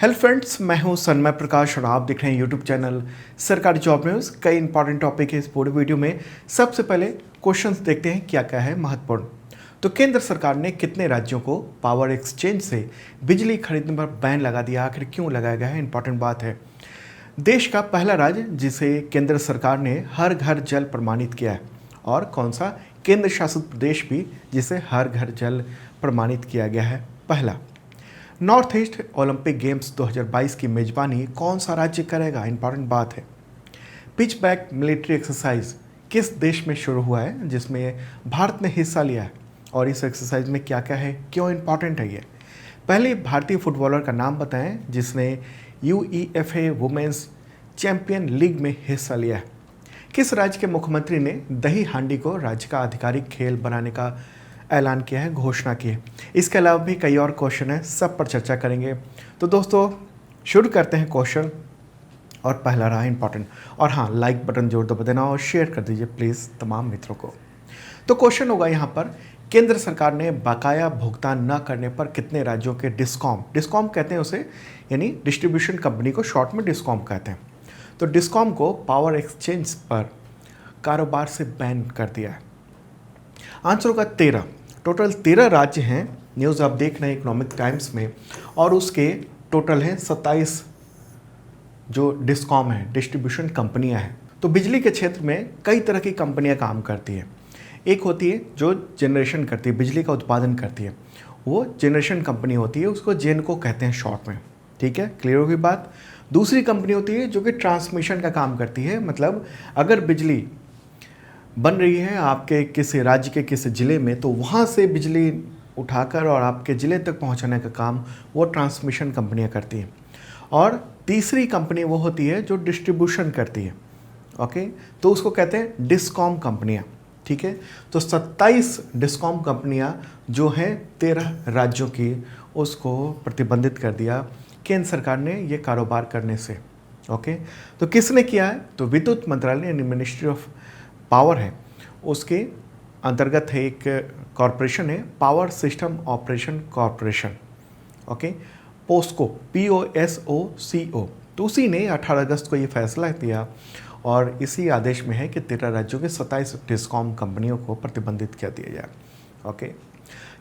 Hello friends, मैं हूं सन्मय प्रकाश और आप देख रहे हैं यूट्यूब चैनल सरकारी जॉब न्यूज़। कई इंपॉर्टेंट टॉपिक है इस पूरे वीडियो में। सबसे पहले क्वेश्चंस देखते हैं क्या क्या है महत्वपूर्ण। तो केंद्र सरकार ने कितने राज्यों को पावर एक्सचेंज से बिजली खरीदने पर बैन लगा दिया, आखिर क्यों लगाया गया है, इंपॉर्टेंट बात है। देश का पहला राज्य जिसे केंद्र सरकार ने हर घर जल प्रमाणित किया है, और कौन सा केंद्र शासित प्रदेश भी जिसे हर घर जल प्रमाणित किया गया है, पहला। नॉर्थ ईस्ट ओलंपिक गेम्स 2022 की मेजबानी कौन सा राज्य करेगा, इंपॉर्टेंट बात है। पिच बैक मिलिट्री एक्सरसाइज किस देश में शुरू हुआ है जिसमें भारत ने हिस्सा लिया है, और इस एक्सरसाइज में क्या क्या है, क्यों इंपॉर्टेंट है ये। पहले भारतीय फुटबॉलर का नाम बताएं जिसने UEFA वुमेन्स चैंपियन लीग में हिस्सा लिया है। किस राज्य के मुख्यमंत्री ने दही हांडी को राज्य का आधिकारिक खेल बनाने का ऐलान किया है, घोषणा की है। इसके अलावा भी कई और क्वेश्चन हैं, सब पर चर्चा करेंगे। तो दोस्तों शुरू करते हैं क्वेश्चन, और पहला रहा इंपॉर्टेंट। और हाँ, लाइक बटन जोर दबा देना और शेयर कर दीजिए प्लीज़ तमाम मित्रों को। तो क्वेश्चन होगा यहाँ पर, केंद्र सरकार ने बकाया भुगतान न करने पर कितने राज्यों के डिस्कॉम कहते हैं उसे, यानी डिस्ट्रीब्यूशन कंपनी को शॉर्ट में डिस्कॉम कहते हैं, तो डिस्कॉम को पावर एक्सचेंज पर कारोबार से बैन कर दिया है। आंसर होगा 13। टोटल 13 राज्य हैं, न्यूज़ आप देख रहे हैं इकोनॉमिक टाइम्स में, और उसके टोटल हैं 27 जो डिस्कॉम है, डिस्ट्रीब्यूशन कंपनियां हैं। तो बिजली के क्षेत्र में कई तरह की कंपनियां काम करती हैं। एक होती है जो जनरेशन करती है, बिजली का उत्पादन करती है, वो जनरेशन कंपनी होती है, उसको जेनको कहते हैं शॉर्ट में, ठीक है, क्लियर होगी बात। दूसरी कंपनी होती है जो कि ट्रांसमिशन का काम करती है, मतलब अगर बिजली बन रही है आपके किसी राज्य के किसी ज़िले में, तो वहाँ से बिजली उठाकर और आपके ज़िले तक पहुँचाने का काम वो ट्रांसमिशन कंपनियाँ करती हैं। और तीसरी कंपनी वो होती है जो डिस्ट्रीब्यूशन करती है, ओके, तो उसको कहते हैं डिस्कॉम कंपनियाँ, ठीक है। तो 27 डिस्कॉम कंपनियाँ जो हैं 13 राज्यों की, उसको प्रतिबंधित कर दिया केंद्र सरकार ने ये कारोबार करने से, ओके। तो किसने किया है, तो विद्युत मंत्रालय यानी मिनिस्ट्री ऑफ पावर है, उसके अंतर्गत है एक कॉरपोरेशन है, power system operation corporation, okay, POSOCO, POSOCO। तो उसी ने 18 अगस्त को ये फैसला किया, और इसी आदेश में है कि 13 राज्यों के 27 डिस्कॉम कंपनियों को प्रतिबंधित किया दिया जाए, ओके।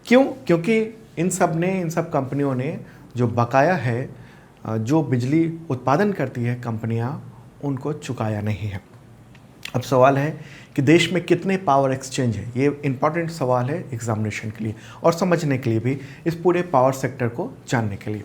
क्यों? क्योंकि इन सब कंपनियों ने जो बकाया है, जो बिजली उत्पादन करती है कंपनियां, उनको चुकाया नहीं है। अब सवाल है कि देश में कितने पावर एक्सचेंज है, ये इंपॉर्टेंट सवाल है एग्जामिनेशन के लिए और समझने के लिए भी, इस पूरे पावर सेक्टर को जानने के लिए।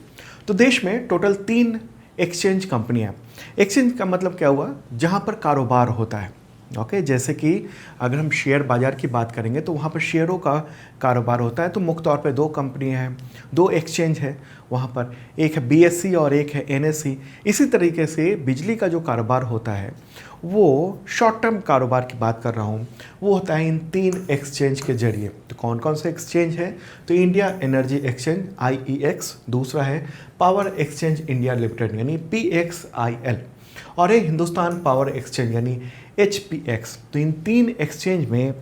तो देश में टोटल 3 एक्सचेंज कंपनियां। एक्सचेंज का मतलब क्या हुआ, जहां पर कारोबार होता है, ओके। जैसे कि अगर हम शेयर बाज़ार की बात करेंगे तो वहाँ पर शेयरों का कारोबार होता है, तो मुख्य तौर पे 2 कंपनियाँ हैं, 2 एक्सचेंज है वहाँ पर, एक है BSE और एक है NSE। इसी तरीके से बिजली का जो कारोबार होता है, वो शॉर्ट टर्म कारोबार की बात कर रहा हूँ, वो होता है इन 3 एक्सचेंज के जरिए। तो कौन कौन से एक्सचेंज है, तो इंडिया एनर्जी एक्सचेंज IEX, दूसरा है पावर एक्सचेंज इंडिया लिमिटेड यानी PXIL, और ये हिंदुस्तान पावर एक्सचेंज यानी HPX। तो इन 3 एक्सचेंज में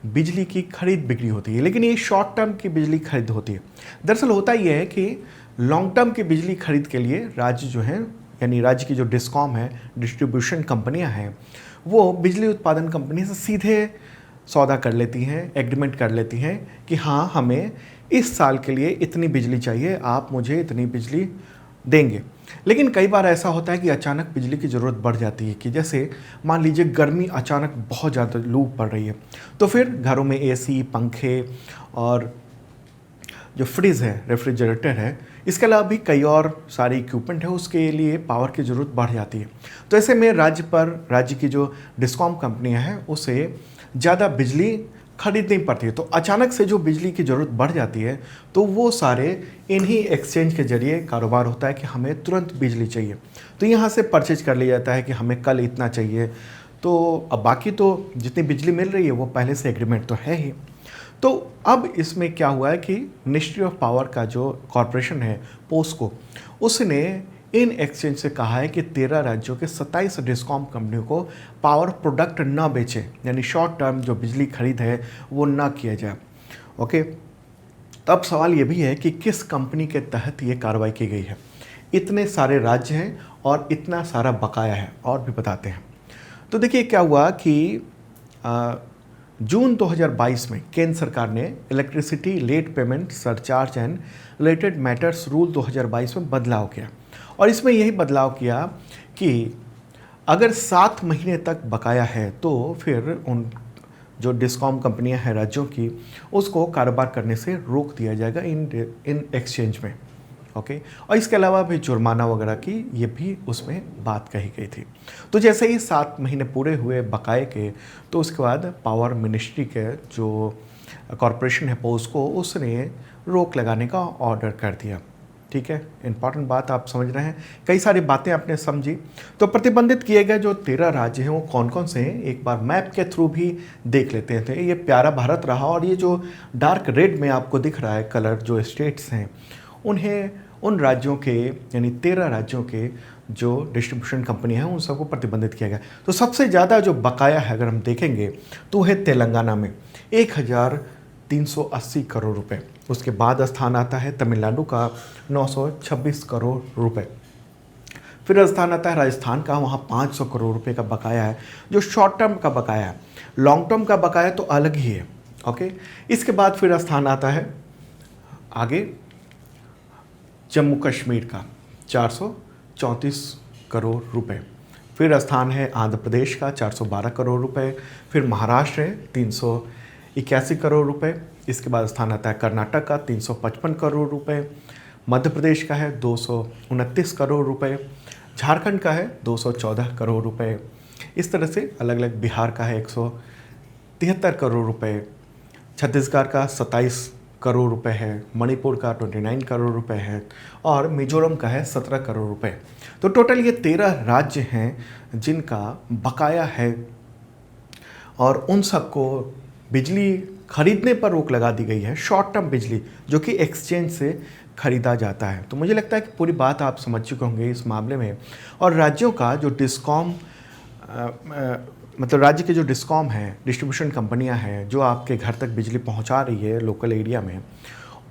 बिजली की खरीद बिक्री होती है, लेकिन ये शॉर्ट टर्म की बिजली खरीद होती है। दरअसल होता यह है कि लॉन्ग टर्म की बिजली खरीद के लिए राज्य जो है, यानी राज्य की जो डिस्कॉम है, डिस्ट्रीब्यूशन कंपनियां हैं, वो बिजली उत्पादन कंपनी से सीधे सौदा कर लेती हैं, एग्रीमेंट कर लेती हैं कि हाँ, हमें इस साल के लिए इतनी बिजली चाहिए, आप मुझे इतनी बिजली देंगे। लेकिन कई बार ऐसा होता है कि अचानक बिजली की ज़रूरत बढ़ जाती है, कि जैसे मान लीजिए गर्मी अचानक बहुत ज़्यादा लू पड़ रही है, तो फिर घरों में AC, पंखे और जो फ्रिज है, रेफ्रिजरेटर है, इसके अलावा भी कई और सारे इक्विपमेंट है, उसके लिए पावर की ज़रूरत बढ़ जाती है। तो ऐसे में राज्य की जो डिस्कॉम कंपनियां हैं, उसे ज़्यादा बिजली खरीदनी पड़ती है। तो अचानक से जो बिजली की ज़रूरत बढ़ जाती है, तो वो सारे इन्हीं एक्सचेंज के जरिए कारोबार होता है कि हमें तुरंत बिजली चाहिए, तो यहाँ से परचेज कर लिया जाता है कि हमें कल इतना चाहिए। तो अब बाकी तो जितनी बिजली मिल रही है वो पहले से एग्रीमेंट तो है ही। तो अब इसमें क्या हुआ है कि मिनिस्ट्री ऑफ पावर का जो कॉरपोरेशन है, पोस्को, उसने इन एक्सचेंज से कहा है कि 13 राज्यों के 27 डिस्कॉम कंपनियों को पावर प्रोडक्ट ना बेचें, यानी शॉर्ट टर्म जो बिजली खरीद है वो ना किया जाए, ओके। तो अब सवाल ये भी है कि किस कंपनी के तहत ये कार्रवाई की गई है। इतने सारे राज्य हैं और इतना सारा बकाया है, और भी बताते हैं। तो देखिए क्या हुआ कि जून 2022 में केंद्र सरकार ने electricity late payment surcharge and related matters rule 2022 में बदलाव किया, और इसमें यही बदलाव किया कि अगर 7 महीने तक बकाया है तो फिर उन जो डिस्कॉम कंपनियां हैं राज्यों की, उसको कारोबार करने से रोक दिया जाएगा इन एक्सचेंज में। ओके, और इसके अलावा भी जुर्माना वगैरह की ये भी उसमें बात कही गई थी। तो जैसे ही 7 महीने पूरे हुए बकाए के, तो उसके बाद पावर मिनिस्ट्री के जो कॉरपोरेशन है पोस्को, उसने रोक लगाने का ऑर्डर कर दिया। ठीक है, इंपॉर्टेंट बात आप समझ रहे हैं, कई सारी बातें आपने समझी। तो प्रतिबंधित किए गए जो 13 राज्य हैं वो कौन कौन से हैं, एक बार मैप के थ्रू भी देख लेते थे। ये प्यारा भारत रहा, और ये जो डार्क रेड में आपको दिख रहा है कलर, जो स्टेट्स हैं, उन्हें उन राज्यों के यानी 13 राज्यों के जो डिस्ट्रीब्यूशन कंपनी है उन सबको प्रतिबंधित किया गया। तो सबसे ज़्यादा जो बकाया है अगर हम देखेंगे तो है तेलंगाना में 1380 करोड़ रुपए। उसके बाद स्थान आता है तमिलनाडु का 926 करोड़ रुपए। फिर स्थान आता है राजस्थान का, वहाँ 500 करोड़ रुपए का बकाया है, जो शॉर्ट टर्म का बकाया है। लॉन्ग टर्म का बकाया तो अलग ही है। ओके, इसके बाद फिर स्थान आता है आगे जम्मू कश्मीर का 434 करोड़ रुपए। फिर स्थान है आंध्र प्रदेश का 412 करोड़ रुपए। फिर महाराष्ट्र है 381 करोड़ रुपए। इसके बाद स्थान आता है कर्नाटक का 355 करोड़ रुपए। मध्य प्रदेश का है 229 करोड़ रुपए। झारखंड का है 214 करोड़ रुपए। इस तरह से अलग अलग, बिहार का है 173 करोड़ रुपए। छत्तीसगढ़ का 27 करोड़ रुपए है। मणिपुर का 29 करोड़ रुपए है, और मिजोरम का है 17 करोड़ रुपए। तो टोटल ये 13 राज्य हैं जिनका बकाया है, और उन सबको बिजली खरीदने पर रोक लगा दी गई है, शॉर्ट टर्म बिजली जो कि एक्सचेंज से खरीदा जाता है। तो मुझे लगता है कि पूरी बात आप समझ चुके होंगे इस मामले में। और राज्यों का जो डिस्कॉम मतलब राज्य के जो डिस्कॉम हैं, डिस्ट्रीब्यूशन कंपनियां हैं जो आपके घर तक बिजली पहुंचा रही है लोकल एरिया में,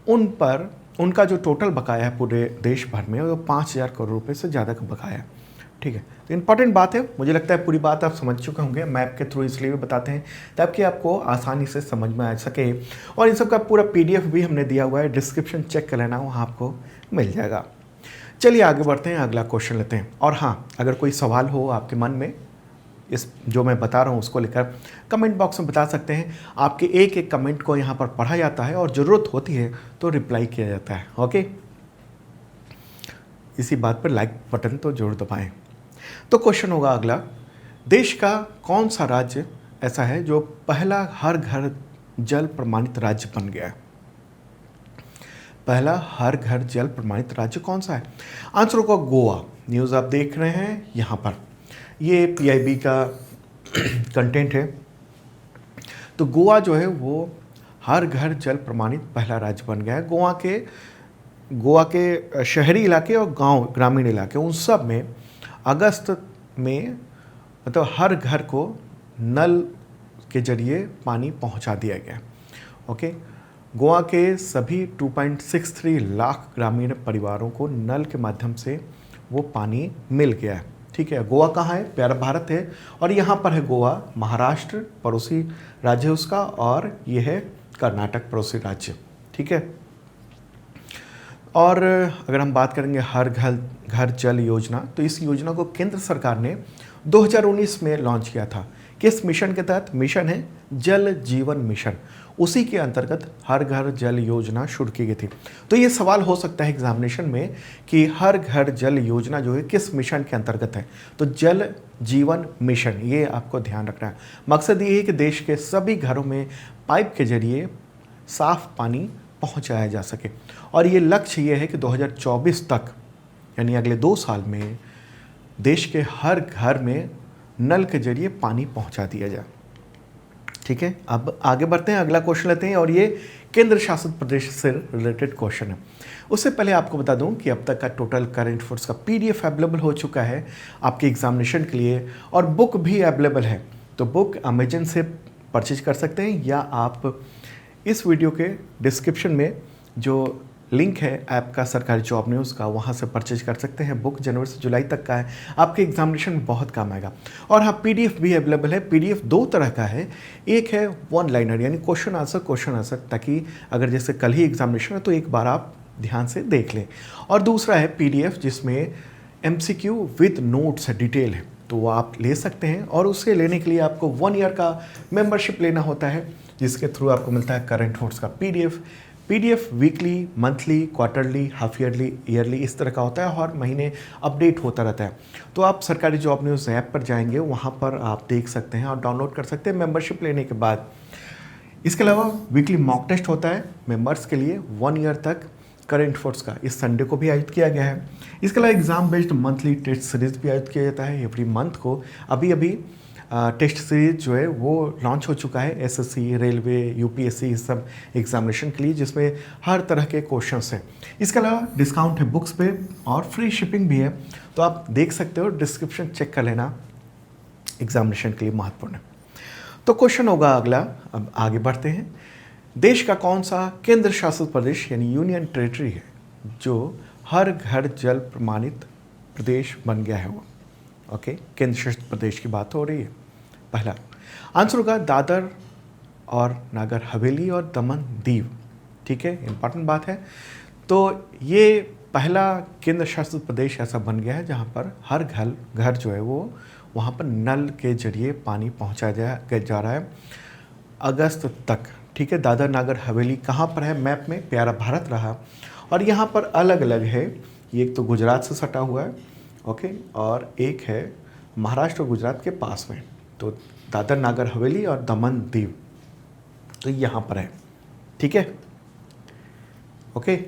उन पर उनका जो टोटल बकाया है पूरे देश भर में वो 5000 करोड़ रुपए से ज़्यादा का बकाया है। ठीक है, तो इंपॉर्टेंट बात है, मुझे लगता है पूरी बात आप समझ चुके होंगे। मैप के थ्रू इसलिए भी बताते हैं ताकि आपको आसानी से समझ में आ सके। और इन सब का पूरा PDF भी हमने दिया हुआ है, डिस्क्रिप्शन चेक कर लेना, वहाँ आपको मिल जाएगा। चलिए आगे बढ़ते हैं, अगला क्वेश्चन लेते हैं। और हाँ, अगर कोई सवाल हो आपके मन में इस जो मैं बता रहा हूँ उसको लेकर, कमेंट बॉक्स में बता सकते हैं। आपके एक एक कमेंट को यहाँ पर पढ़ा जाता है, और ज़रूरत होती है तो रिप्लाई किया जाता है। ओके, इसी बात पर लाइक बटन तो जरूर दबाएं। तो क्वेश्चन होगा अगला, देश का कौन सा राज्य ऐसा है जो पहला हर घर जल प्रमाणित राज्य बन गया है? पहला हर घर जल प्रमाणित राज्य कौन सा है? आंसर होगा गोवा। न्यूज़ आप देख रहे हैं यहाँ पर, ये PIB का कंटेंट है। तो गोवा जो है वो हर घर जल प्रमाणित पहला राज्य बन गया है। गोवा के शहरी इलाके और गांव, ग्रामीण इलाके, उन सब में अगस्त में मतलब हर घर को नल के जरिए पानी पहुंचा दिया गया। ओके, गोवा के सभी 2.63 लाख ग्रामीण परिवारों को नल के माध्यम से वो पानी मिल गया है। ठीक है, गोवा कहाँ है? प्यारा भारत है, और यहाँ पर है गोवा, महाराष्ट्र पड़ोसी राज्य उसका, और ये है कर्नाटक पड़ोसी राज्य। ठीक है, और अगर हम बात करेंगे हर घर जल योजना, तो इस योजना को केंद्र सरकार ने 2019 में लॉन्च किया था। किस मिशन के तहत? मिशन है जल जीवन मिशन, उसी के अंतर्गत हर घर जल योजना शुरू की गई थी। तो ये सवाल हो सकता है एग्जामिनेशन में कि हर घर जल योजना जो है किस मिशन के अंतर्गत है? तो जल जीवन मिशन, ये आपको ध्यान रखना है। मकसद ये है कि देश के सभी घरों में पाइप के जरिए साफ पानी पहुंचाया जा सके, और ये लक्ष्य ये है कि 2024 तक यानी अगले 2 साल में देश के हर घर में नल के जरिए पानी पहुंचा दिया जाए। ठीक है, अब आगे बढ़ते हैं, अगला क्वेश्चन लेते हैं, और ये केंद्र शासित प्रदेश से रिलेटेड क्वेश्चन है। उससे पहले आपको बता दूं कि अब तक का टोटल करंट अफेयर्स का PDF अवेलेबल हो चुका है आपके एग्जामिनेशन के लिए, और बुक भी अवेलेबल है। तो बुक अमेजन से परचेज कर सकते हैं, या आप इस वीडियो के डिस्क्रिप्शन में जो लिंक है ऐप का सरकारी जॉब न्यूज़ का, वहाँ से परचेज कर सकते हैं। बुक जनवरी से जुलाई तक का है, आपके एग्जामिनेशन में बहुत काम आएगा। और हाँ, पीडीएफ भी अवेलेबल है। पीडीएफ दो तरह का है, एक है वन लाइनर यानी क्वेश्चन आंसर, ताकि अगर जैसे कल ही एग्जामिनेशन है तो एक बार आप ध्यान से देख लें। और दूसरा है पीडीएफ जिसमें एमसीक्यू विद नोट्स है, डिटेल है, तो वो आप ले सकते हैं। और उसे लेने के लिए आपको 1 ईयर का मेंबरशिप लेना होता है, जिसके थ्रू आपको मिलता है करंट नोट्स का PDF weekly, monthly, quarterly, half yearly, yearly इस तरह का होता है, हर महीने अपडेट होता रहता है। तो आप सरकारी जॉब न्यूज़ ऐप पर जाएंगे, वहाँ पर आप देख सकते हैं और डाउनलोड कर सकते हैं मेंबरशिप लेने के बाद। इसके अलावा वीकली मॉक टेस्ट होता है मेंबर्स के लिए 1 ईयर तक करंट अफेयर्स का, इस संडे को भी आयोजित किया गया है। इसके अलावा exam based monthly test series भी आयोजित किया जाता है एवरी मंथ को। अभी टेस्ट सीरीज जो है वो लॉन्च हो चुका है एसएससी, रेलवे, यूपीएससी, इस सब एग्जामिनेशन के लिए, जिसमें हर तरह के क्वेश्चंस हैं। इसके अलावा डिस्काउंट है बुक्स पे और फ्री शिपिंग भी है, तो आप देख सकते हो, डिस्क्रिप्शन चेक कर लेना, एग्जामिनेशन के लिए महत्वपूर्ण है। तो क्वेश्चन होगा अगला, अब आगे बढ़ते हैं। देश का कौन सा केंद्र शासित प्रदेश यानी यूनियन टेरिटरी है जो हर घर जल प्रमाणित प्रदेश बन गया है? वो ओके, केंद्र शासित प्रदेश की बात हो रही है। पहला आंसर होगा दादर और नागर हवेली और दमन दीव। ठीक है, इंपॉर्टेंट बात है। तो ये पहला केंद्र शासित प्रदेश ऐसा बन गया है जहाँ पर हर घर जो है वो वहाँ पर नल के जरिए पानी पहुँचाया जा रहा है अगस्त तक। ठीक है, दादर नागर हवेली कहाँ पर है मैप में? प्यारा भारत रहा। और यहाँ पर अलग अलग है, एक तो गुजरात से सटा हुआ है, ओके, और एक है महाराष्ट्र और गुजरात के पास में। तो दादर नागर हवेली और दमन दीव तो यहाँ पर है। ठीक है, ओके,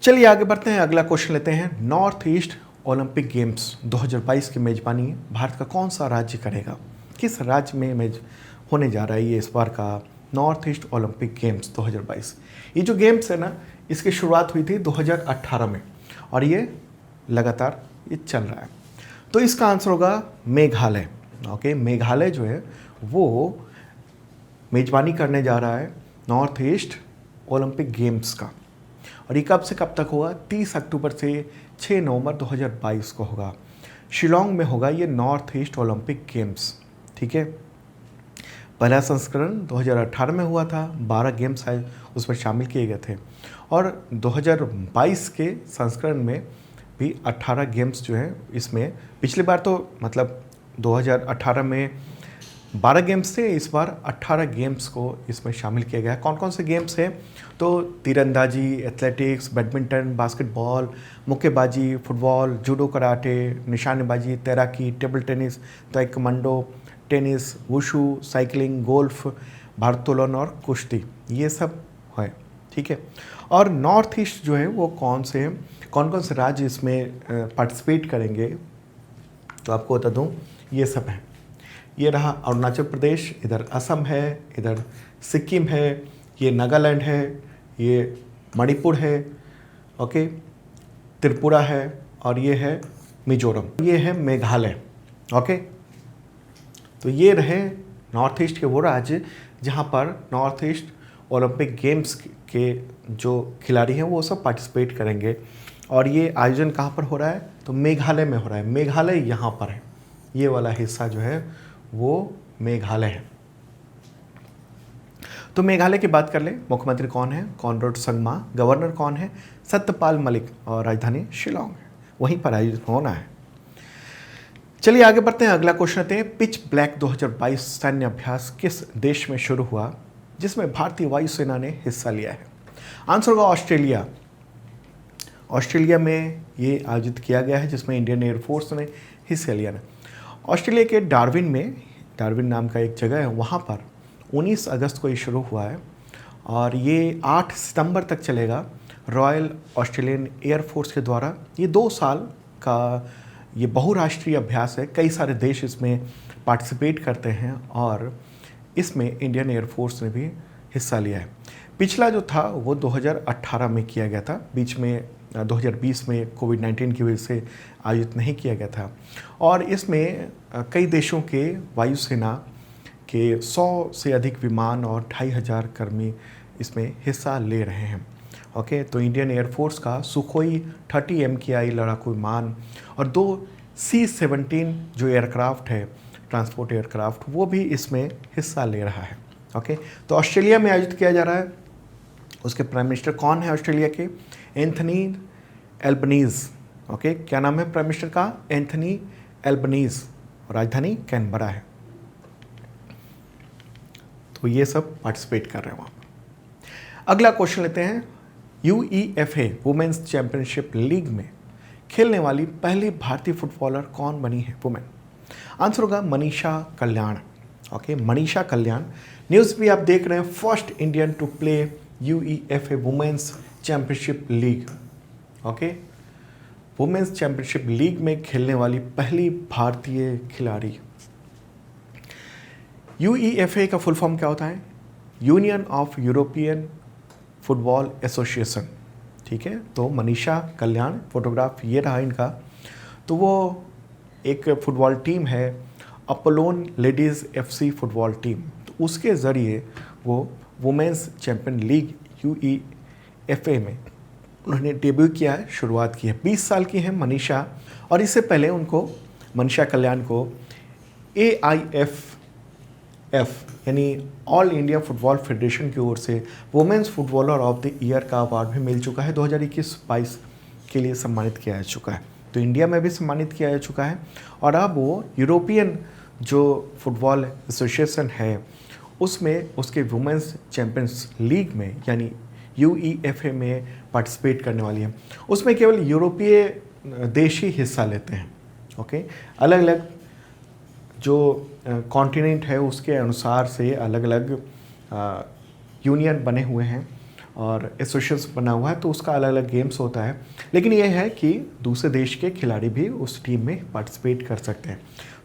चलिए आगे बढ़ते हैं। अगला क्वेश्चन लेते हैं। नॉर्थ ईस्ट ओलंपिक गेम्स 2022 की मेजबानी भारत का कौन सा राज्य करेगा? किस राज्य में होने जा रहा है ये इस बार का नॉर्थ ईस्ट ओलंपिक गेम्स 2022? ये जो गेम्स है ना, इसकी शुरुआत हुई थी 2018 में और ये लगातार ये चल रहा है। तो इसका आंसर होगा मेघालय। ओके, मेघालय जो है वो मेजबानी करने जा रहा है नॉर्थ ईस्ट ओलंपिक गेम्स का। और ये कब से कब तक होगा? 30 अक्टूबर से 6 नवंबर 2022 को होगा। शिलोंग में होगा ये नॉर्थ ईस्ट ओलंपिक गेम्स। ठीक है, पहला संस्करण 2018 में हुआ था, 12 गेम्स आए उसमें शामिल किए गए थे। और 2022 के संस्करण में भी 18 गेम्स जो है इसमें, पिछली बार तो मतलब 2018 में 12 गेम्स थे, इस बार 18 गेम्स को इसमें शामिल किया गया है। कौन कौन से गेम्स हैं? तो तीरंदाजी, एथलेटिक्स, बैडमिंटन, बास्केटबॉल, मुक्केबाजी, फुटबॉल, जूडो, कराटे, निशानेबाजी, तैराकी, table tennis, taekwondo, tennis, wushu, cycling, golf, भारोत्तोलन और कुश्ती, ये सब है। ठीक है, और नॉर्थ ईस्ट जो है वो कौन कौन से राज्य इसमें पार्टिसिपेट करेंगे? तो आपको बता दूं, ये सब हैं। ये रहा अरुणाचल प्रदेश, इधर असम है, इधर सिक्किम है, ये नागालैंड है, ये मणिपुर है, ओके, त्रिपुरा है, और ये है मिजोरम, ये है मेघालय। ओके, तो ये रहे नॉर्थ ईस्ट के वो राज्य जहाँ पर नॉर्थ ईस्ट ओलंपिक गेम्स के जो खिलाड़ी हैं वो सब पार्टिसिपेट करेंगे। और ये आयोजन कहाँ पर हो रहा है? तो मेघालय में हो रहा है। मेघालय यहाँ पर है, ये वाला हिस्सा जो है वो मेघालय है। तो मेघालय की बात कर ले, मुख्यमंत्री कौन है? कॉनराड संगमा। गवर्नर कौन है? सत्यपाल मलिक। और राजधानी शिलोंग है, वहीं पर आयोजित होना है। चलिए आगे बढ़ते हैं। अगला क्वेश्चन लेते हैं। पिच ब्लैक 2022 सैन्य अभ्यास किस देश में शुरू हुआ जिसमें भारतीय वायुसेना ने हिस्सा लिया है? आंसर होगा ऑस्ट्रेलिया। ऑस्ट्रेलिया में ये आयोजित किया गया है जिसमें इंडियन एयरफोर्स ने हिस्सा लिया है। ऑस्ट्रेलिया के डार्विन नाम का एक जगह है, वहाँ पर 19 अगस्त को ये शुरू हुआ है और ये 8 सितंबर तक चलेगा। रॉयल ऑस्ट्रेलियन एयरफोर्स के द्वारा ये 2 साल का ये बहुराष्ट्रीय अभ्यास है। कई सारे देश इसमें पार्टिसिपेट करते हैं और इसमें इंडियन एयरफोर्स ने भी हिस्सा लिया है। पिछला जो था वो 2018 में किया गया था, बीच में 2020 में कोविड-19 की वजह से आयोजित नहीं किया गया था। और इसमें कई देशों के वायुसेना के 100 से अधिक विमान और 2500 कर्मी इसमें हिस्सा ले रहे हैं। ओके, तो इंडियन एयरफोर्स का सुखोई 30 MKI लड़ाकू विमान और 2 C-17 जो एयरक्राफ्ट है, ट्रांसपोर्ट एयरक्राफ्ट, वो भी इसमें हिस्सा ले रहा है। ओके, तो ऑस्ट्रेलिया में आयोजित किया जा रहा है। उसके प्राइम मिनिस्टर कौन है ऑस्ट्रेलिया के? Anthony Albanese. ओके, क्या नाम है प्राइम मिनिस्टर का? Anthony Albanese. राजधानी कैनबरा है। तो ये सब पार्टिसिपेट कर रहे हैं वहाँ। अगला क्वेश्चन लेते हैं। UEFA वुमेन्स चैंपियनशिप लीग में खेलने वाली पहली भारतीय फुटबॉलर कौन बनी है वुमेन? आंसर होगा मनीषा कल्याण। ओके, मनीषा कल्याण। न्यूज़ भी आप देख रहे हैं, first Indian to play UEFA women's championship league. Okay, women's championship league में खेलने वाली पहली भारतीय खिलाड़ी। UEFA का फुल फॉर्म क्या होता है? Union of European football association. ठीक है, तो मनीषा कल्याण, फोटोग्राफ ये रहा इनका। तो वो एक फुटबॉल टीम है, Apollon ladies FC football team, तो उसके ज़रिए वो वुमेन्स चैंपियन लीग UEFA में उन्होंने डेब्यू किया है, शुरुआत की है। 20 साल की हैं मनीषा, और इससे पहले उनको, मनीषा कल्याण को, AIFF यानी ऑल इंडिया फुटबॉल फेडरेशन की ओर से women's footballer of the year का अवार्ड भी मिल चुका है। 2021-22 के लिए सम्मानित किया जा चुका है। तो इंडिया में भी सम्मानित किया जा चुका है, और अब वो यूरोपियन जो फुटबॉल एसोसिएशन है उसमें उसके वुमेन्स चैंपियंस लीग में यानी UEFA में पार्टिसिपेट करने वाली है। उसमें केवल यूरोपीय देश ही हिस्सा लेते हैं। ओके, अलग अलग जो कॉन्टिनेंट है उसके अनुसार से अलग अलग यूनियन बने हुए हैं और एसोसिएशन बना हुआ है, तो उसका अलग अलग गेम्स होता है। लेकिन ये है कि दूसरे देश के खिलाड़ी भी उस टीम में पार्टिसिपेट कर सकते हैं।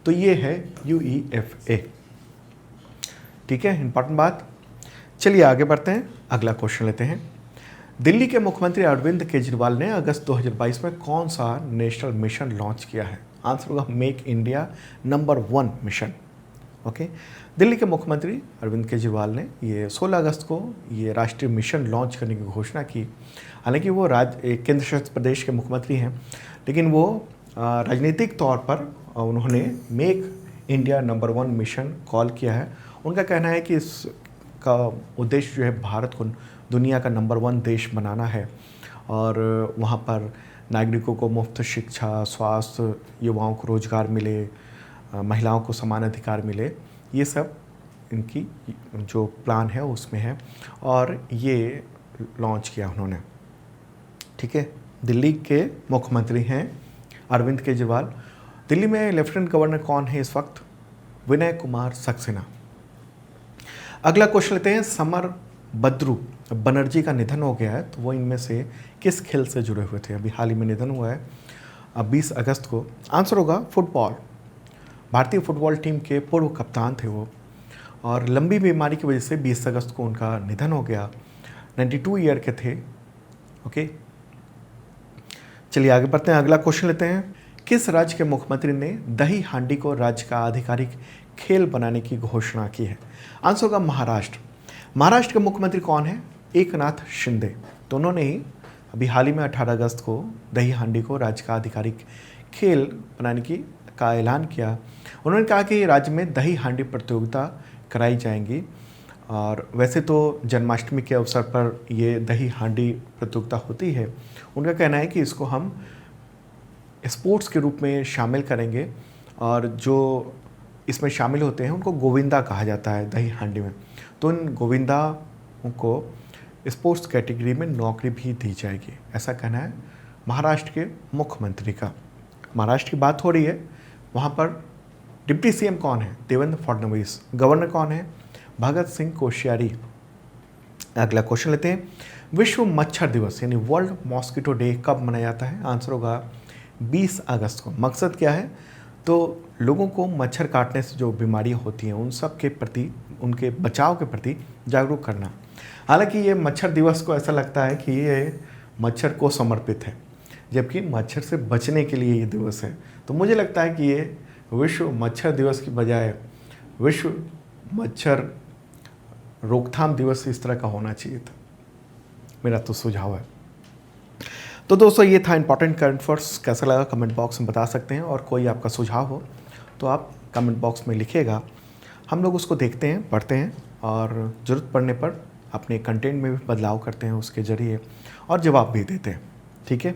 तो ये है UEFA। ठीक है, इंपॉर्टेंट बात। चलिए आगे बढ़ते हैं, अगला क्वेश्चन लेते हैं। दिल्ली के मुख्यमंत्री अरविंद केजरीवाल ने अगस्त 2022 में कौन सा नेशनल मिशन लॉन्च किया है? आंसर होगा make India number 1 mission. Okay, Delhi के मुख्यमंत्री अरविंद केजरीवाल ने ये 16 अगस्त को ये राष्ट्रीय मिशन लॉन्च करने की घोषणा की। हालांकि वो केंद्र शासित प्रदेश के मुख्यमंत्री हैं, लेकिन वो राजनीतिक तौर पर उन्होंने make India number 1 mission call किया है। उनका कहना है कि इसका उद्देश्य जो है भारत को दुनिया का नंबर 1 देश बनाना है, और वहाँ पर नागरिकों को मुफ्त शिक्षा, स्वास्थ्य, युवाओं को रोजगार मिले, महिलाओं को समान अधिकार मिले। ये सब इनकी जो प्लान है उसमें है, और ये लॉन्च किया उन्होंने। ठीक है, दिल्ली के मुख्यमंत्री हैं अरविंद केजरीवाल। दिल्ली में लेफ्टिनेंट गवर्नर कौन है इस वक्त? विनय कुमार सक्सेना। अगला क्वेश्चन लेते हैं। समर बद्रू बनर्जी का निधन हो गया है, तो वो इनमें से किस खेल से जुड़े हुए थे? अभी हाल ही में निधन हुआ है, अब 20 अगस्त को। आंसर होगा फुटबॉल। भारतीय फुटबॉल टीम के पूर्व कप्तान थे वो, और लंबी बीमारी की वजह से 20 अगस्त को उनका निधन हो गया। 92 ईयर के थे। ओके, चलिए आगे बढ़ते हैं, अगला क्वेश्चन लेते हैं। किस राज्य के मुख्यमंत्री ने दही हांडी को राज्य का आधिकारिक खेल बनाने की घोषणा की है? आंसर होगा महाराष्ट्र। महाराष्ट्र के मुख्यमंत्री कौन है? एकनाथ शिंदे। तो उन्होंने ही अभी हाल ही में 18 अगस्त को दही हांडी को राज्य का आधिकारिक खेल बनाने का ऐलान किया। उन्होंने कहा कि राज्य में दही हांडी प्रतियोगिता कराई जाएंगी, और वैसे तो जन्माष्टमी के अवसर पर ये दही हांडी प्रतियोगिता होती है। उनका कहना है कि इसको हम स्पोर्ट्स के रूप में शामिल करेंगे, और जो इसमें शामिल होते हैं उनको गोविंदा कहा जाता है दही हांडी में। तो उन गोविंदा को स्पोर्ट्स कैटेगरी में नौकरी भी दी जाएगी, ऐसा कहना है महाराष्ट्र के मुख्यमंत्री का। महाराष्ट्र की बात हो रही है, वहाँ पर डिप्टी CM कौन है? देवेंद्र फडणवीस। गवर्नर कौन है? भगत सिंह कोश्यारी। अगला क्वेश्चन लेते हैं। विश्व मच्छर दिवस यानी वर्ल्ड मॉस्किटो डे कब मनाया जाता है? आंसर होगा 20 अगस्त को। मकसद क्या है? तो लोगों को मच्छर काटने से जो बीमारियां होती हैं उन सब के प्रति, उनके बचाव के प्रति जागरूक करना। हालांकि ये मच्छर दिवस को ऐसा लगता है कि ये मच्छर को समर्पित है, जबकि मच्छर से बचने के लिए ये दिवस है। तो मुझे लगता है कि ये विश्व मच्छर दिवस की बजाय विश्व मच्छर रोकथाम दिवस इस तरह का होना चाहिए था। मेरा तो सुझाव है। तो दोस्तों ये था इंपॉर्टेंट करंट अफेयर्स। कैसा लगा कमेंट बॉक्स में बता सकते हैं, और कोई आपका सुझाव हो तो आप कमेंट बॉक्स में लिखिएगा। हम लोग उसको देखते हैं, पढ़ते हैं, और ज़रूरत पड़ने पर अपने कंटेंट में भी बदलाव करते हैं उसके ज़रिए, और जवाब भी देते हैं। ठीक है,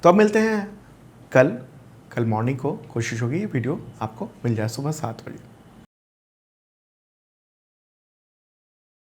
तो अब मिलते हैं कल मॉर्निंग को। कोशिश होगी ये वीडियो आपको मिल जाए सुबह 7 बजे।